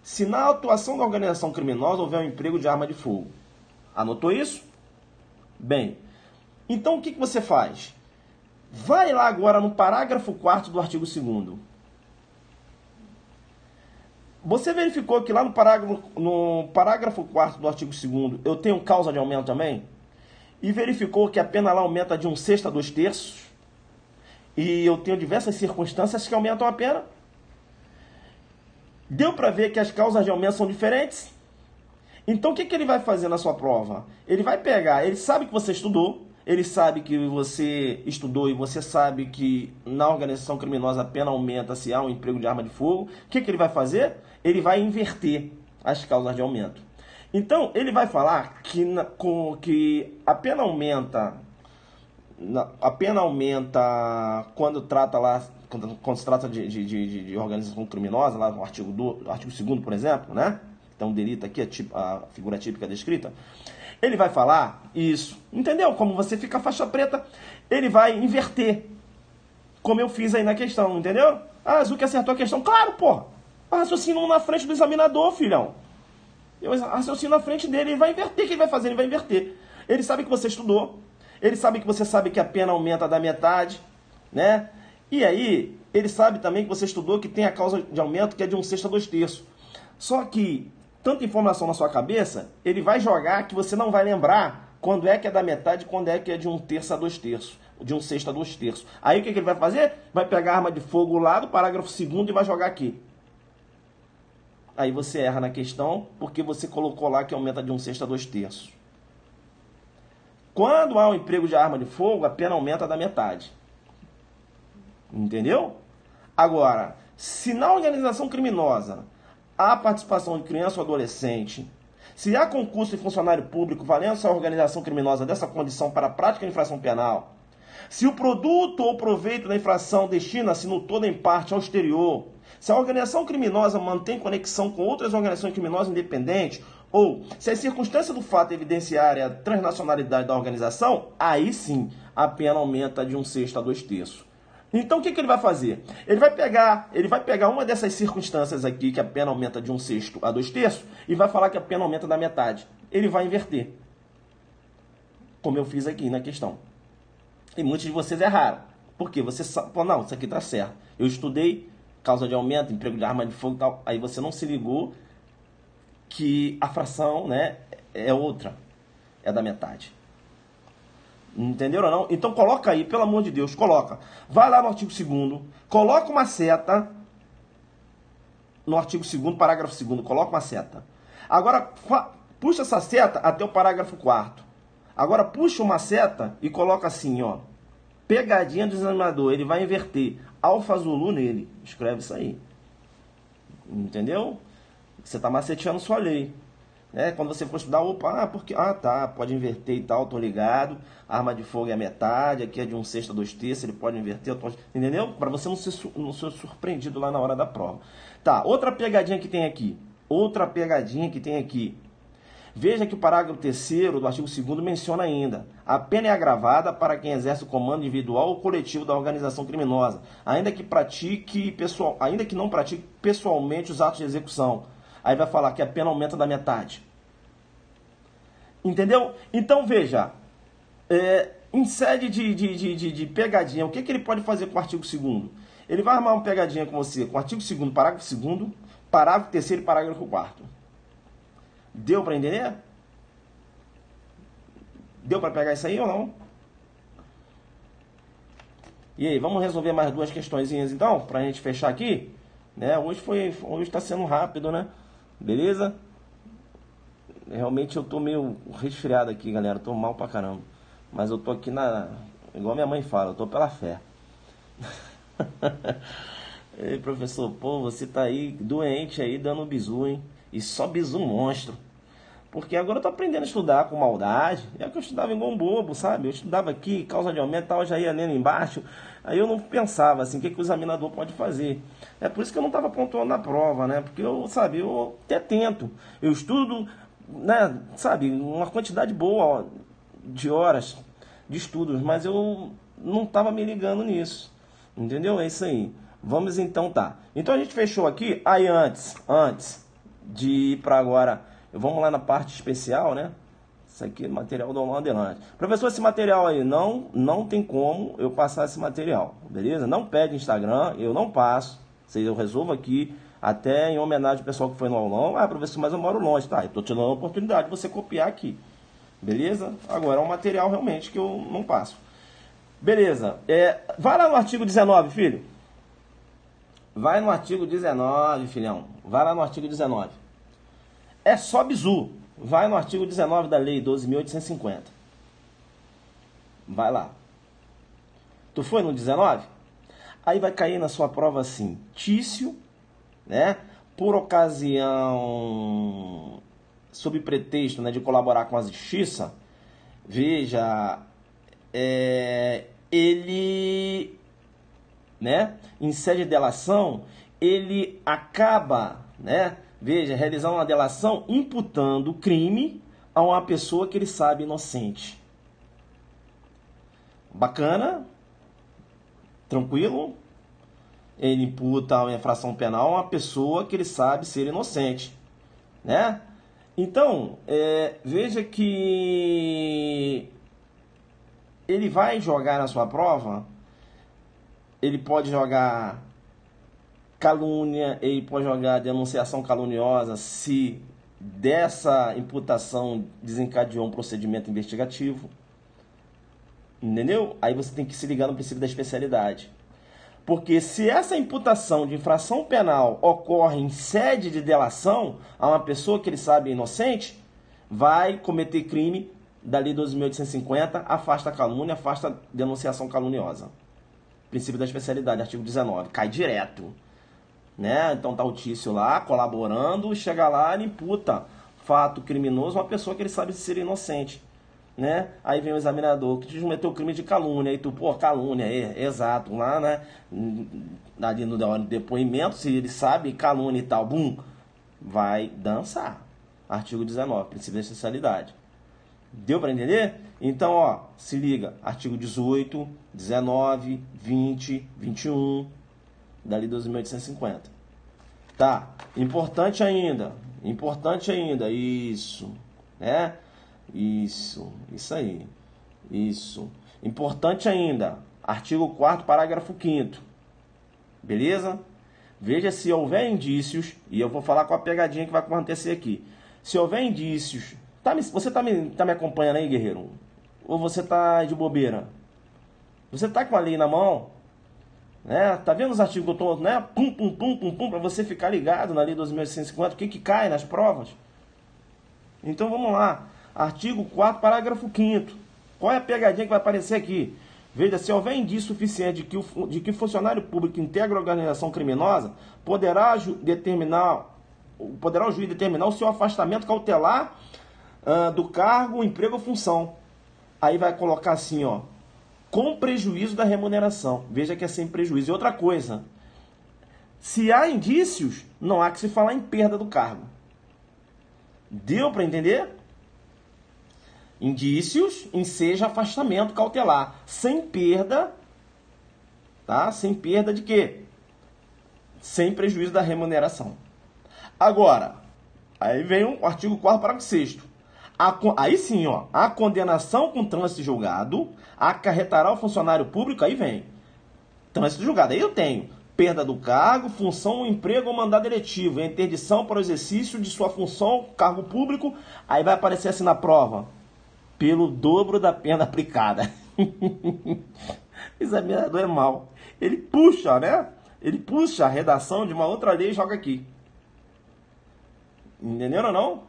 se na atuação da organização criminosa houver um emprego de arma de fogo. Anotou isso? Bem, então o que você faz? Vai lá agora no parágrafo 4º do artigo 2º. Você verificou que lá no parágrafo 4º do artigo 2º eu tenho causa de aumento também? E verificou que a pena lá aumenta de 1/6 a 2/3? E eu tenho diversas circunstâncias que aumentam a pena? Deu para ver que as causas de aumento são diferentes? Então o que ele vai fazer na sua prova? Ele vai pegar, ele sabe que você estudou, ele sabe que você estudou e você sabe que na organização criminosa a pena aumenta se há um emprego de arma de fogo. O que ele vai fazer? Ele vai inverter as causas de aumento. Então, ele vai falar que a pena aumenta quando se trata de organização criminosa, lá no artigo 2º, por exemplo, né? Então, um delito aqui, a figura típica descrita. Ele vai falar isso, entendeu? Como você fica faixa preta, ele vai inverter, como eu fiz aí na questão, entendeu? Ah, Zuki acertou a questão. Claro, porra. Eu raciocino na frente do examinador, filhão. Eu raciocino na frente dele, ele vai inverter. O que ele vai fazer? Ele vai inverter. Ele sabe que você estudou, ele sabe que você sabe que a pena aumenta da metade, né? E aí, ele sabe também que você estudou que tem a causa de aumento que é de 1/6 a 2/3. Só que, tanta informação na sua cabeça, ele vai jogar que você não vai lembrar quando é que é da metade e quando é que é de 1/3 a 2/3. De 1/6 a 2/3. Aí o que ele vai fazer? Vai pegar a arma de fogo lá do parágrafo 2º e vai jogar aqui. Aí você erra na questão, porque você colocou lá que aumenta de 1/6 a 2/3. Quando há um emprego de arma de fogo, a pena aumenta da metade. Entendeu? Agora, se na organização criminosa há participação de criança ou adolescente, se há concurso de funcionário público valendo essa organização criminosa dessa condição para a prática de infração penal, se o produto ou proveito da infração destina-se no todo ou em parte ao exterior, se a organização criminosa mantém conexão com outras organizações criminosas independentes, ou se as circunstâncias do fato evidenciarem a transnacionalidade da organização, aí sim a pena aumenta de 1/6 a 2/3. Então o que ele vai fazer? Ele vai pegar uma dessas circunstâncias aqui, que a pena aumenta de 1/6 a 2/3, e vai falar que a pena aumenta da metade. Ele vai inverter. Como eu fiz aqui na questão. E muitos de vocês erraram. Por quê? Você falou, não, isso aqui está certo. Eu estudei causa de aumento, emprego de arma de fogo e tal. Aí você não se ligou que a fração, né, é outra. É da metade. Entenderam ou não? Então coloca aí, pelo amor de Deus, coloca. Vai lá no artigo 2º, coloca uma seta. No artigo 2º, parágrafo 2º, coloca uma seta. Agora, puxa essa seta até o parágrafo 4º. Agora puxa uma seta e coloca assim, ó. Pegadinha do examinador, ele vai inverter. Alfa Zulu nele. Escreve isso aí. Entendeu? Você está maceteando sua lei. Né? Quando você for estudar, opa, tá, pode inverter e tal, tô ligado. Arma de fogo é a metade, aqui é de 1/6 a 2/3, ele pode inverter, entendeu? Para você não ser surpreendido lá na hora da prova. Tá, outra pegadinha que tem aqui. Veja que o parágrafo 3º do artigo 2º menciona ainda: a pena é agravada para quem exerce o comando individual ou coletivo da organização criminosa, ainda que não pratique pessoalmente os atos de execução. Aí vai falar que a pena aumenta da metade. Entendeu? Então veja, em sede de pegadinha, o que ele pode fazer com o artigo 2º? Ele vai armar uma pegadinha com você com o artigo 2º, parágrafo 2º, parágrafo 3º e parágrafo 4º. Deu para entender? Deu para pegar isso aí ou não? E aí, vamos resolver mais duas questõezinhas então, para a gente fechar aqui? Né? Hoje está sendo rápido, né? Beleza? Realmente eu tô meio resfriado aqui, galera. Tô mal pra caramba. Mas eu tô aqui igual minha mãe fala, eu tô pela fé. Ei, professor, pô, você tá aí doente aí, dando bizu, hein? E só bizu monstro. Porque agora eu tô aprendendo a estudar com maldade. É que eu estudava igual um bobo, sabe? Eu estudava aqui, causa de aumento e tal, eu já ia lendo embaixo. Aí eu não pensava assim, o que o examinador pode fazer. É por isso que eu não estava pontuando na prova, né? Porque eu até tento. Eu estudo, né, sabe, uma quantidade boa de horas de estudos, mas eu não estava me ligando nisso. Entendeu? É isso aí. Vamos então, tá. Então a gente fechou aqui. Aí antes de ir para agora, vamos lá na parte especial, né? Isso aqui é material do aulão adelante. Professor, esse material aí não tem como eu passar esse material, beleza? Não pede Instagram, eu não passo. Eu resolvo aqui, até em homenagem ao pessoal que foi no aulão. Ah, professor, mas eu moro longe, tá? Eu tô te dando a oportunidade de você copiar aqui, beleza? Agora é um material realmente que eu não passo. Beleza, vai lá no artigo 19, filho. Vai no artigo 19, filhão. Vai lá no artigo 19. É só bizu. Vai no artigo 19 da lei 12.850. Vai lá. Tu foi no 19? Aí vai cair na sua prova assim: Tício, né, por ocasião, sob pretexto, né, de colaborar com a justiça, veja, ele, né, em sede de delação, ele acaba, né, veja, realizando uma delação imputando crime a uma pessoa que ele sabe inocente. Bacana? Tranquilo? Ele imputa uma infração penal a uma pessoa que ele sabe ser inocente, né? Então, veja que ele vai jogar na sua prova, ele pode jogar calúnia, ele pode jogar denunciação caluniosa se dessa imputação desencadeou um procedimento investigativo. Entendeu? Aí você tem que se ligar no princípio da especialidade. Porque se essa imputação de infração penal ocorre em sede de delação a uma pessoa que ele sabe é inocente, vai cometer crime da Lei 12.850, afasta a calúnia, afasta a denunciação caluniosa. Princípio da especialidade, artigo 19, cai direto. Né? Então tá o Tício lá, colaborando, chega lá e imputa fato criminoso a uma pessoa que ele sabe ser inocente. Né? Aí vem o examinador que te meteu o crime de calúnia, aí tu, pô, calúnia, exato, lá, né? Ali no depoimento, se ele sabe calúnia e tal, bum, vai dançar. Artigo 19, princípio da especialidade. Deu para entender? Então, ó, se liga, artigo 18, 19, 20, 21 da Lei 12.850. Tá, importante ainda, isso, né? Isso aí. Isso. Importante ainda, artigo 4º, parágrafo 5º. Beleza? Veja se houver indícios, e eu vou falar com a pegadinha que vai acontecer aqui. Se houver indícios, você tá me acompanhando aí, guerreiro? Ou você tá de bobeira? Você tá com a lei na mão? Né? Tá vendo os artigos que eu tô, né? Pum, pra você ficar ligado na Lei 12.850, o que cai nas provas? Então vamos lá. Artigo 4º, parágrafo 5º. Qual é a pegadinha que vai aparecer aqui? Veja, se houver indício suficiente de que o funcionário público integra a organização criminosa, poderá o juiz determinar o seu afastamento cautelar do cargo, emprego ou função. Aí vai colocar assim, ó, com prejuízo da remuneração. Veja que é sem prejuízo. E outra coisa, se há indícios, não há que se falar em perda do cargo. Deu para entender? Indícios enseja afastamento cautelar, sem perda, tá? Sem perda de quê? Sem prejuízo da remuneração. Agora, aí vem o artigo 4º, parágrafo 6º. Aí sim, ó, a condenação com trânsito julgado acarretará ao funcionário público, aí vem, trânsito julgado, aí eu tenho perda do cargo, função, emprego ou mandado eletivo, interdição para o exercício de sua função, cargo público, aí vai aparecer assim na prova, pelo dobro da pena aplicada. O examinador é mau. Ele puxa, né? Ele puxa a redação de uma outra lei e joga aqui. Entenderam ou não?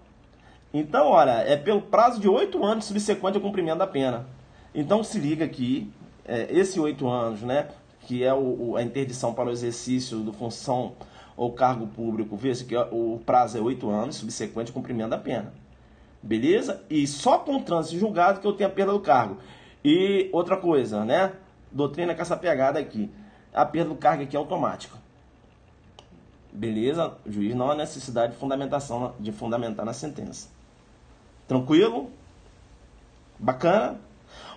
Então, olha, é pelo prazo de 8 anos subsequente ao cumprimento da pena. Então, se liga aqui, esse 8 anos, né? Que é a interdição para o exercício de função ou cargo público, veja que o prazo é 8 anos subsequente ao cumprimento da pena. Beleza? E só com o trânsito julgado que eu tenho a perda do cargo. E outra coisa, né? Doutrina com essa pegada aqui. A perda do cargo aqui é automática. Beleza? O juiz não há necessidade de fundamentar na sentença. Tranquilo? Bacana?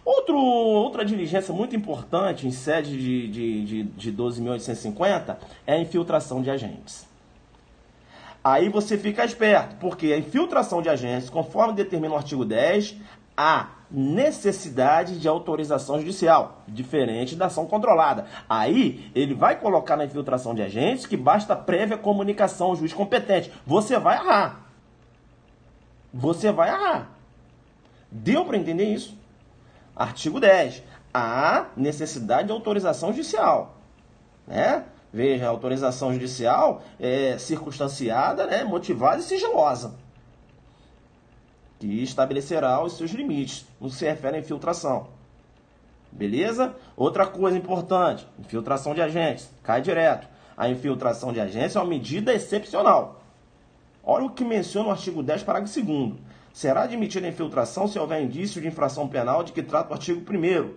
Outra diligência muito importante em sede de 12.850 é a infiltração de agentes. Aí você fica esperto, porque a infiltração de agentes, conforme determina o artigo 10, há necessidade de autorização judicial, diferente da ação controlada. Aí ele vai colocar na infiltração de agentes que basta prévia comunicação ao juiz competente. Você vai errar. Você vai errar. Deu para entender isso? Artigo 10. Há necessidade de autorização judicial, né? Veja, a autorização judicial é circunstanciada, né, motivada e sigilosa, que estabelecerá os seus limites no que se refere à infiltração. Beleza? Outra coisa importante, infiltração de agentes, cai direto. A infiltração de agentes é uma medida excepcional. Olha o que menciona o artigo 10, parágrafo 2º. Será admitida a infiltração se houver indício de infração penal de que trata o artigo 1º,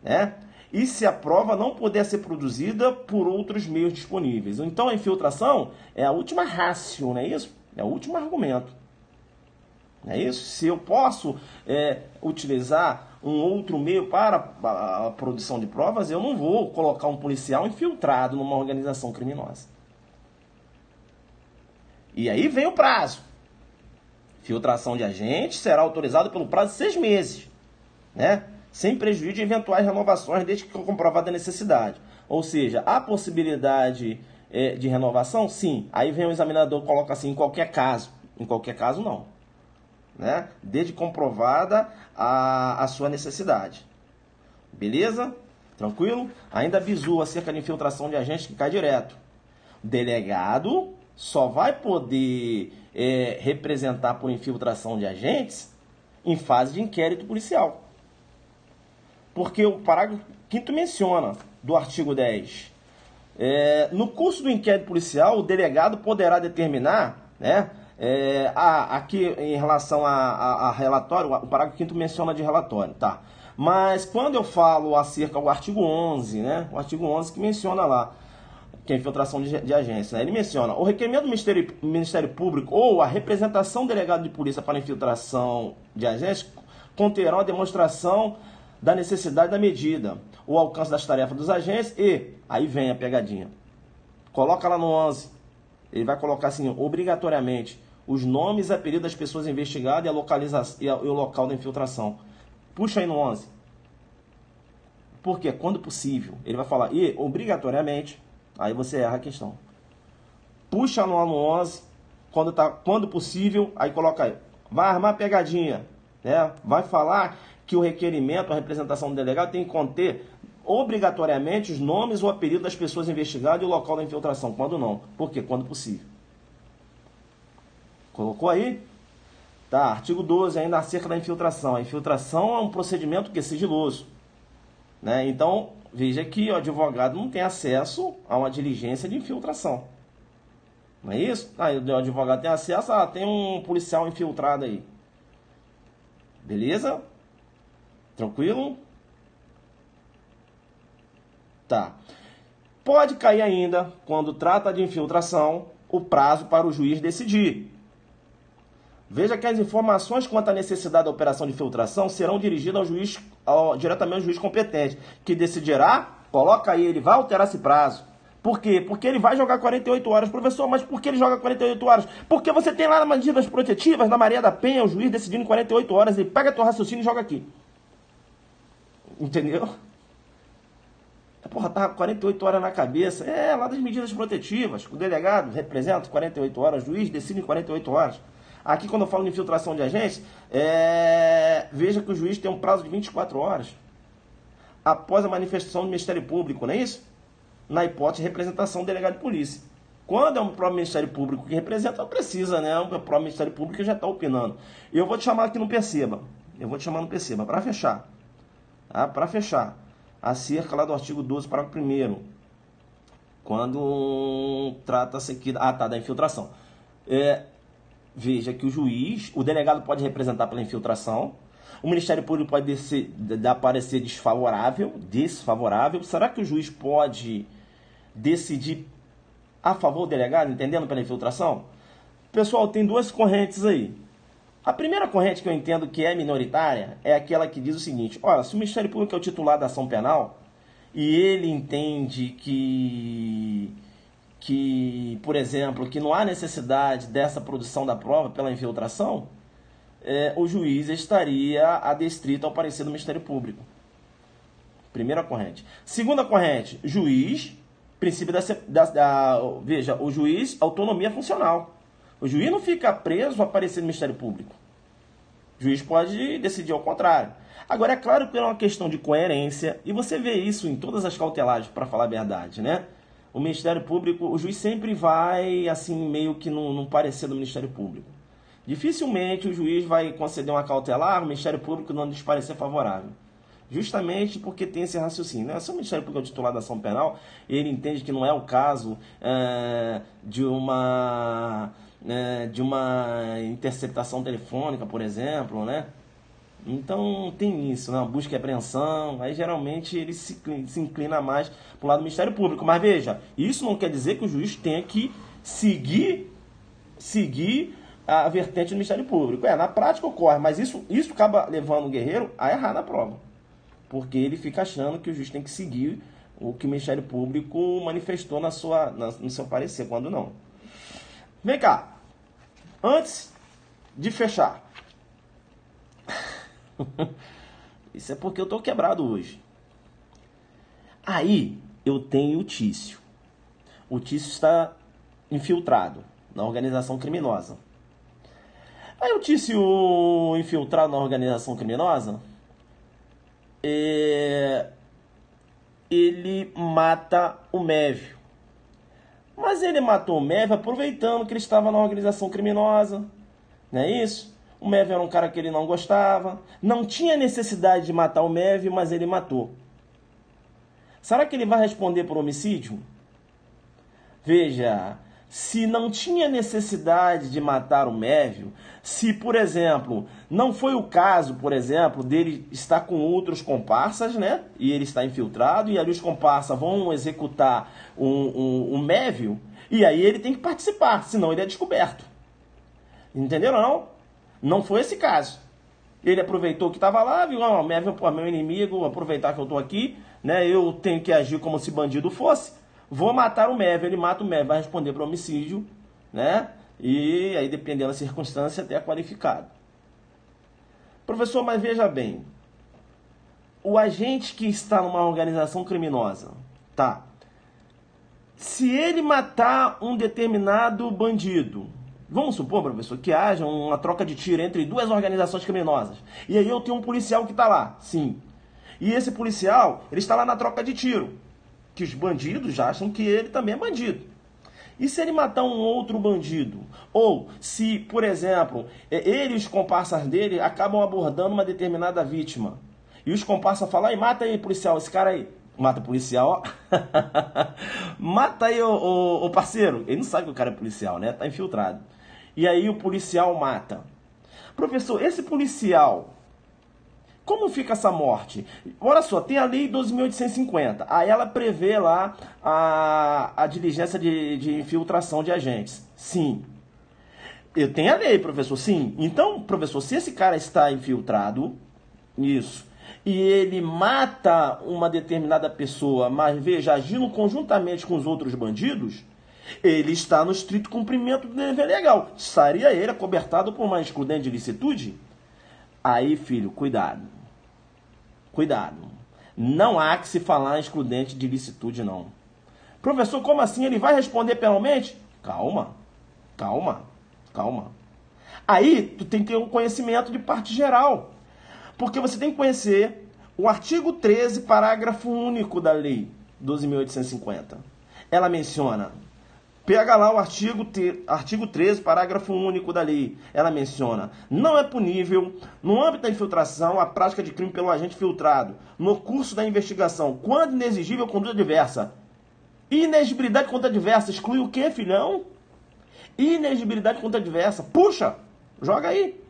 né? E se a prova não puder ser produzida por outros meios disponíveis. Então a infiltração é a última ratio, não é isso? É o último argumento. Não é isso? Se eu posso utilizar um outro meio para a produção de provas, eu não vou colocar um policial infiltrado numa organização criminosa. E aí vem o prazo. Filtração de agentes será autorizado pelo prazo de 6 meses, né? Sem prejuízo de eventuais renovações, desde que comprovada a necessidade. Ou seja, há possibilidade de renovação? Sim. Aí vem o examinador e coloca assim, em qualquer caso. Em qualquer caso, não. Né? Desde comprovada a sua necessidade. Beleza? Tranquilo? Ainda bizu acerca de infiltração de agentes que cai direto. O delegado só vai poder representar por infiltração de agentes em fase de inquérito policial. Porque o parágrafo 5º menciona, do artigo 10, no curso do inquérito policial, o delegado poderá determinar, né, aqui em relação a relatório, o parágrafo 5º menciona de relatório, tá? Mas quando eu falo acerca do artigo 11, né, o artigo 11 que menciona lá, que é a infiltração de agência, né, ele menciona, o requerimento do Ministério Público ou a representação do delegado de polícia para infiltração de agência conterão a demonstração da necessidade da medida, o alcance das tarefas dos agentes e, aí vem a pegadinha, coloca lá no 11, ele vai colocar assim, obrigatoriamente, os nomes e apelidos das pessoas investigadas e a localização e o local da infiltração. Puxa aí no 11. Porque quando possível, ele vai falar, e obrigatoriamente, aí você erra a questão. Puxa lá no 11, quando possível, aí coloca aí, vai armar pegadinha, né? Vai falar que o requerimento, a representação do delegado tem que conter obrigatoriamente os nomes ou apelido das pessoas investigadas e o local da infiltração. Quando não? Por quê? Quando possível. Colocou aí? Tá, artigo 12, ainda acerca da infiltração. A infiltração é um procedimento que é sigiloso, né? Então, veja que o advogado não tem acesso a uma diligência de infiltração. Não é isso? O advogado tem acesso, tem um policial infiltrado aí. Beleza? Tranquilo? Tá. Pode cair ainda, quando trata de infiltração, o prazo para o juiz decidir. Veja que as informações quanto à necessidade da operação de infiltração serão dirigidas ao juiz, diretamente ao juiz competente, que decidirá, coloca aí, ele vai alterar esse prazo. Por quê? Porque ele vai jogar 48 horas. Professor, mas por que ele joga 48 horas? Porque você tem lá nas medidas protetivas, na Maria da Penha, o juiz decidindo em 48 horas, ele pega teu raciocínio e joga aqui. Entendeu? Porra, tá 48 horas na cabeça. Lá das medidas protetivas. O delegado representa 48 horas, o juiz decide em 48 horas. Aqui, quando eu falo de infiltração de agentes, veja que o juiz tem um prazo de 24 horas. Após a manifestação do Ministério Público, não é isso? Na hipótese de representação do delegado de polícia. Quando é um próprio Ministério Público que representa, não precisa, né? O próprio Ministério Público já está opinando. Eu vou te chamar aqui no Perceba. Para fechar. Tá? Para fechar. Acerca lá do artigo 12, parágrafo 1º. Quando trata-se aqui da infiltração. Veja que o delegado pode representar pela infiltração. O Ministério Público pode dar parecer desfavorável. Será que o juiz pode decidir a favor do delegado, entendendo pela infiltração? Pessoal, tem duas correntes aí. A primeira corrente que eu entendo que é minoritária é aquela que diz o seguinte: olha, se o Ministério Público é o titular da ação penal e ele entende que, por exemplo, que não há necessidade dessa produção da prova pela infiltração, o juiz estaria adstrito ao parecer do Ministério Público. Primeira corrente. Segunda corrente, juiz, princípio veja, o juiz, autonomia funcional. O juiz não fica preso a parecer do Ministério Público. O juiz pode decidir ao contrário. Agora, é claro que é uma questão de coerência, e você vê isso em todas as cautelares, para falar a verdade, né? O Ministério Público, o juiz sempre vai, assim, meio que num parecer do Ministério Público. Dificilmente o juiz vai conceder uma cautelar, o Ministério Público não lhes parecer favorável. Justamente porque tem esse raciocínio, né? Se o Ministério Público é o titular da ação penal, ele entende que não é o caso de uma interceptação telefônica, por exemplo, né? Então tem isso, né? Busca e apreensão, aí geralmente ele se inclina mais para o lado do Ministério Público. Mas veja, isso não quer dizer que o juiz tenha que seguir a vertente do Ministério Público. Na prática ocorre, mas isso acaba levando o guerreiro a errar na prova. Porque ele fica achando que o juiz tem que seguir o que o Ministério Público manifestou no seu parecer, quando não. Vem cá. Antes de fechar. Isso é porque eu estou quebrado hoje. Aí eu tenho o Tício. O Tício está infiltrado na organização criminosa. Aí o Tício infiltrado na organização criminosa, ele mata o Mévio. Mas ele matou o Mévio aproveitando que ele estava na organização criminosa. Não é isso? O Mévio era um cara que ele não gostava. Não tinha necessidade de matar o Mévio, mas ele matou. Será que ele vai responder por homicídio? Veja, se não tinha necessidade de matar o Mévio, se, por exemplo, não foi o caso, por exemplo, dele estar com outros comparsas, né? E ele está infiltrado, e ali os comparsas vão executar um Mévio, e aí ele tem que participar, senão ele é descoberto. Entenderam, não? Não foi esse caso. Ele aproveitou que estava lá, viu? O Mévio é meu inimigo, aproveitar que eu estou aqui, né? Eu tenho que agir como se bandido fosse. Vou matar o Mévio, ele mata o Mévio, vai responder por homicídio, né? E aí, dependendo da circunstância, até é qualificado. Professor, mas veja bem, o agente que está numa organização criminosa, tá? Se ele matar um determinado bandido, vamos supor, professor, que haja uma troca de tiro entre duas organizações criminosas, e aí eu tenho um policial que está lá, sim. E esse policial, ele está lá na troca de tiro, que os bandidos acham que ele também é bandido. E se ele matar um outro bandido? Ou se, por exemplo, ele e os comparsas dele acabam abordando uma determinada vítima. E os comparsas falam, mata aí, policial, esse cara aí. Mata o policial, ó. Mata aí, o parceiro. Ele não sabe que o cara é policial, né? Tá infiltrado. E aí o policial mata. Professor, esse policial, como fica essa morte? Olha só, tem a lei 12.850. Aí ela prevê lá a diligência de infiltração de agentes. Sim. Eu tenho a lei, professor, sim. Então, professor, se esse cara está infiltrado, isso, e ele mata uma determinada pessoa, mas veja, agindo conjuntamente com os outros bandidos, ele está no estrito cumprimento do dever legal. Estaria ele acobertado por uma excludente de licitude? Aí, filho, cuidado. Cuidado. Não há que se falar em excludente de licitude, não. Professor, como assim? Ele vai responder penalmente? Calma. Calma. Calma. Aí, tu tem que ter um conhecimento de parte geral. Porque você tem que conhecer o artigo 13, parágrafo único da lei 12.850. Ela menciona... Pega lá o artigo 13, parágrafo único da lei. Ela menciona, não é punível, no âmbito da infiltração, a prática de crime pelo agente filtrado, no curso da investigação, quando inexigível conduta diversa. Inexigibilidade de conduta diversa, exclui o quê, filhão? Inexigibilidade de conduta diversa. Puxa, joga aí.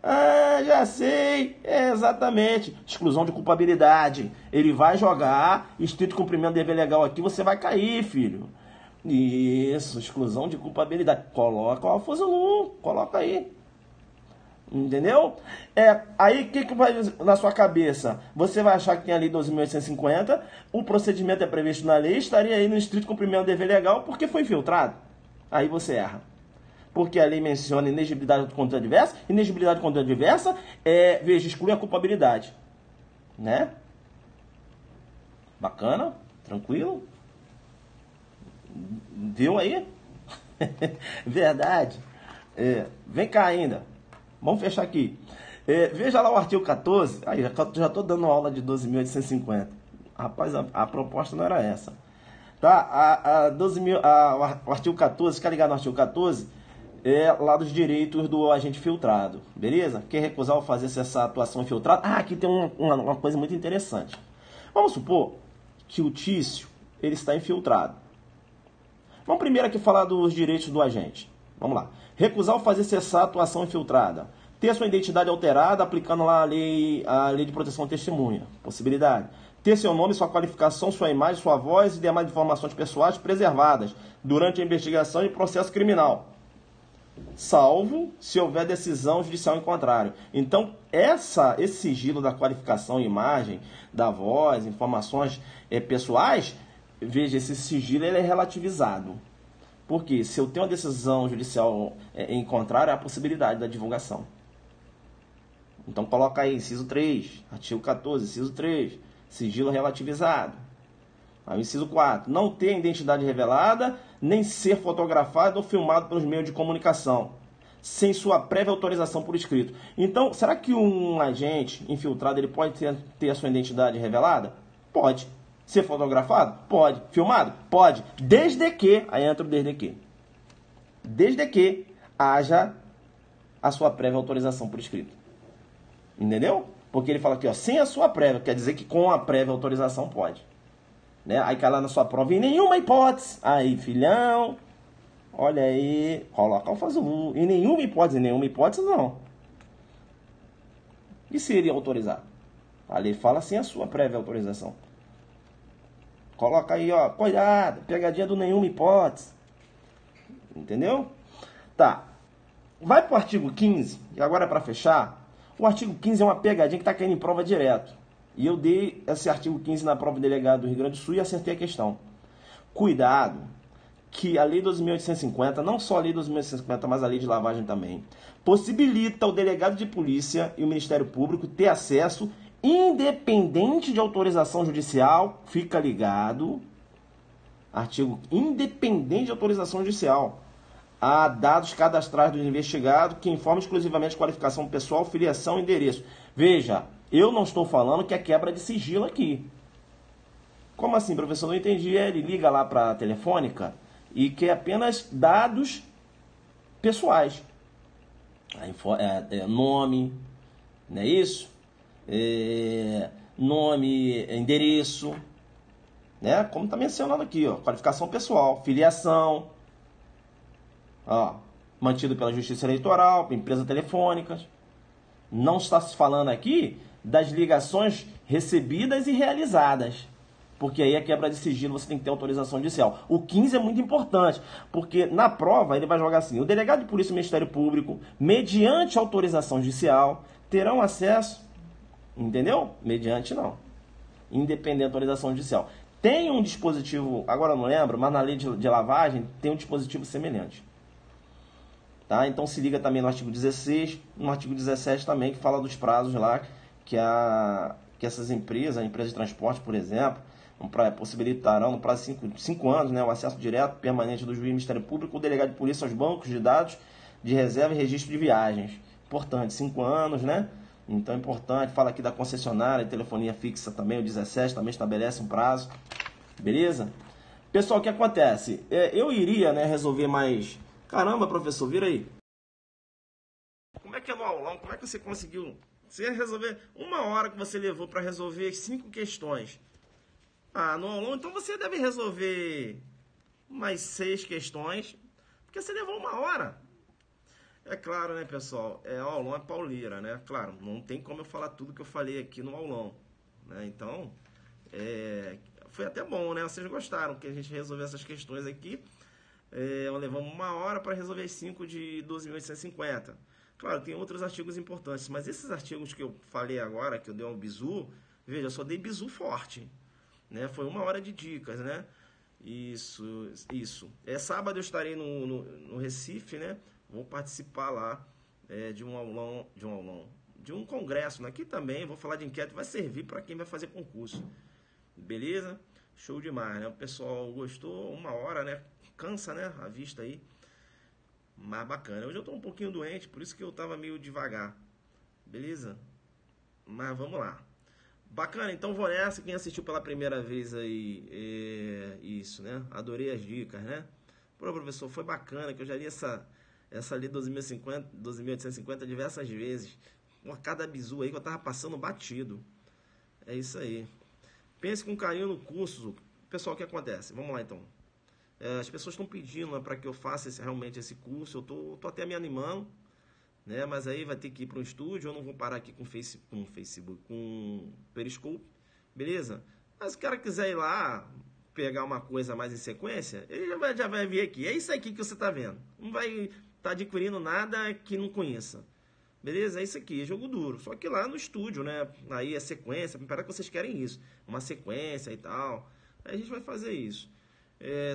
Ah, já sei, exatamente. Exclusão de culpabilidade. Ele vai jogar, estrito cumprimento do dever legal aqui, você vai cair, filho. Isso, exclusão de culpabilidade. Coloca o alfozilum, coloca aí. Entendeu? Aí o que vai na sua cabeça? Você vai achar que tem a lei 12.850, o procedimento é previsto na lei, estaria aí no estrito cumprimento do dever legal porque foi infiltrado. Aí você erra. Porque a lei menciona inexigibilidade de conduta adversa. Inexigibilidade de conduta adversa veja, exclui a culpabilidade. Né? Bacana? Tranquilo? Viu aí? Verdade. Vem cá ainda. Vamos fechar aqui. Veja lá o artigo 14. Aí, já estou dando aula de 12.850. Rapaz, a proposta não era essa. Tá? O artigo 14, fica ligado no artigo 14, lá dos direitos do agente filtrado. Beleza? Quem recusar ou fazer essa atuação infiltrada. Aqui tem uma coisa muito interessante. Vamos supor que o Tício ele está infiltrado. Vamos primeiro aqui falar dos direitos do agente. Vamos lá. Recusar ou fazer cessar a atuação infiltrada. Ter sua identidade alterada, aplicando lá a lei de proteção à testemunha. Possibilidade. Ter seu nome, sua qualificação, sua imagem, sua voz e demais informações pessoais preservadas durante a investigação e processo criminal. salvo se houver decisão judicial em contrário. Então, esse sigilo da qualificação e imagem, da voz, informações pessoais, veja, esse sigilo ele é relativizado. Porque se eu tenho uma decisão judicial em contrário, há a possibilidade da divulgação. Então, coloca aí, inciso 3, artigo 14, inciso 3, sigilo relativizado. Aí, inciso 4, não ter a identidade revelada, nem ser fotografado ou filmado pelos meios de comunicação, sem sua prévia autorização por escrito. Então, será que um agente infiltrado ele pode ter a sua identidade revelada? Pode. Ser fotografado? Pode. Filmado? Pode. Desde que, aí entra o desde que haja a sua prévia autorização por escrito. Entendeu? Porque ele fala aqui, ó, sem a sua prévia, quer dizer que com a prévia autorização pode. Né? Aí cai lá na sua prova, em nenhuma hipótese. Aí, filhão, olha aí, coloca o fazulu. Em nenhuma hipótese não. E se ele autorizar? A lei fala sem a sua prévia autorização. Coloca aí, ó, cuidado, pegadinha do nenhuma hipótese. Entendeu? Tá. Vai pro artigo 15, e agora é para fechar. O artigo 15 é uma pegadinha que tá caindo em prova direto. E eu dei esse artigo 15 na prova do delegado do Rio Grande do Sul e acertei a questão. Cuidado, que a Lei 12.850, não só a Lei 12.850, mas a Lei de Lavagem também, possibilita o delegado de polícia e o Ministério Público ter acesso independente de autorização judicial, fica ligado, artigo independente de autorização judicial, a dados cadastrais do investigado que informam exclusivamente qualificação pessoal, filiação e endereço. Veja, eu não estou falando que é quebra de sigilo aqui. Como assim, professor? Não entendi. Ele liga lá para a telefônica e quer apenas dados pessoais. Nome, não é isso? Nome, endereço, né? Como está mencionado aqui, ó, qualificação pessoal, filiação, ó, mantido pela Justiça Eleitoral, empresas telefônicas. Não está se falando aqui das ligações recebidas e realizadas, porque aí é quebra de sigilo, você tem que ter autorização judicial. O 15 é muito importante, porque na prova ele vai jogar assim: o delegado de polícia e o Ministério Público, mediante autorização judicial, terão acesso. Entendeu? Mediante não. Independente da autorização judicial. Tem um dispositivo, agora eu não lembro, mas na lei de lavagem tem um dispositivo semelhante. Tá? Então se liga também no artigo 16, no artigo 17 também, que fala dos prazos lá, que essas empresas, a empresa de transporte, por exemplo, possibilitarão no prazo de 5 anos, né, o acesso direto, permanente do juiz do Ministério Público, o delegado de polícia aos bancos de dados de reserva e registro de viagens. Importante, 5 anos, né? Então é importante, fala aqui da concessionária, telefonia fixa também, o 17 também estabelece um prazo, beleza? Pessoal, o que acontece? Eu iria, né, resolver mais... Caramba, professor, vira aí. Como é que é no aulão? Como é que você conseguiu? Você ia resolver 1 hora que você levou para resolver 5 questões. Ah, no aulão, então você deve resolver mais 6 questões, porque você levou 1 hora. É claro, né, pessoal? O aulão é pauleira, né? Claro, não tem como eu falar tudo que eu falei aqui no aulão, né? Então, foi até bom, né? Vocês gostaram que a gente resolveu essas questões aqui. Levamos 1 hora para resolver as 5 de 12.850. Claro, tem outros artigos importantes, mas esses artigos que eu falei agora, que eu dei um bizu, veja, eu só dei bizu forte, né? Foi 1 hora de dicas, né? Isso. Sábado eu estarei no Recife, né? Vou participar lá de um congresso, né? Aqui também vou falar de inquérito, vai servir para quem vai fazer concurso, beleza? Show demais, né? O pessoal gostou, 1 hora, né? Cansa, né? A vista aí, mas bacana. Hoje eu tô um pouquinho doente, por isso que eu tava meio devagar, beleza? Mas vamos lá. Bacana, então vou nessa. Quem assistiu pela primeira vez aí, isso, né? Adorei as dicas, né? Pô, professor, foi bacana, que eu já li essa lei 12.850 diversas vezes. Com cada bizu aí que eu tava passando batido. É isso aí. Pense com carinho no curso. Pessoal, o que acontece? Vamos lá, então. As pessoas estão pedindo para que eu faça realmente esse curso. Eu tô até me animando, né? Mas aí vai ter que ir para um estúdio. Eu não vou parar aqui com Facebook, com Periscope, beleza? Mas se o cara quiser ir lá pegar uma coisa mais em sequência, ele já vai vir aqui. É isso aqui que você está vendo. Não vai tá adquirindo nada que não conheça. Beleza? É isso aqui, é jogo duro. Só que lá no estúdio, né? Aí é sequência, parece que vocês querem isso. Uma sequência e tal. Aí a gente vai fazer isso.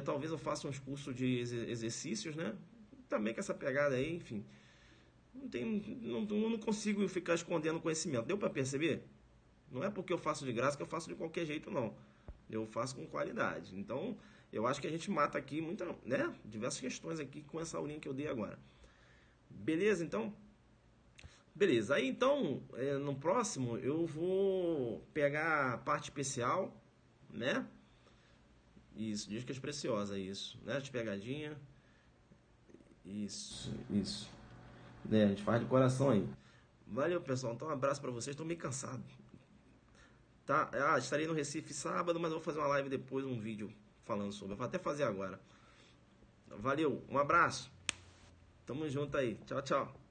Talvez eu faça uns cursos de exercícios, né? Também com essa pegada aí, enfim. Não consigo ficar escondendo conhecimento. Deu para perceber? Não é porque eu faço de graça que eu faço de qualquer jeito, não. Eu faço com qualidade. Então, eu acho que a gente mata aqui diversas questões aqui com essa aulinha que eu dei agora. Beleza, então? Beleza. Aí, então, no próximo, eu vou pegar a parte especial, né? Isso, discas preciosas, isso. Né? De pegadinha. Isso. A gente faz de coração aí. Valeu, pessoal. Então, um abraço pra vocês. Estou meio cansado. Tá? Estarei no Recife sábado, mas eu vou fazer uma live depois, um vídeo falando sobre. Eu vou até fazer agora. Valeu, um abraço. Tamo junto aí. Tchau, tchau.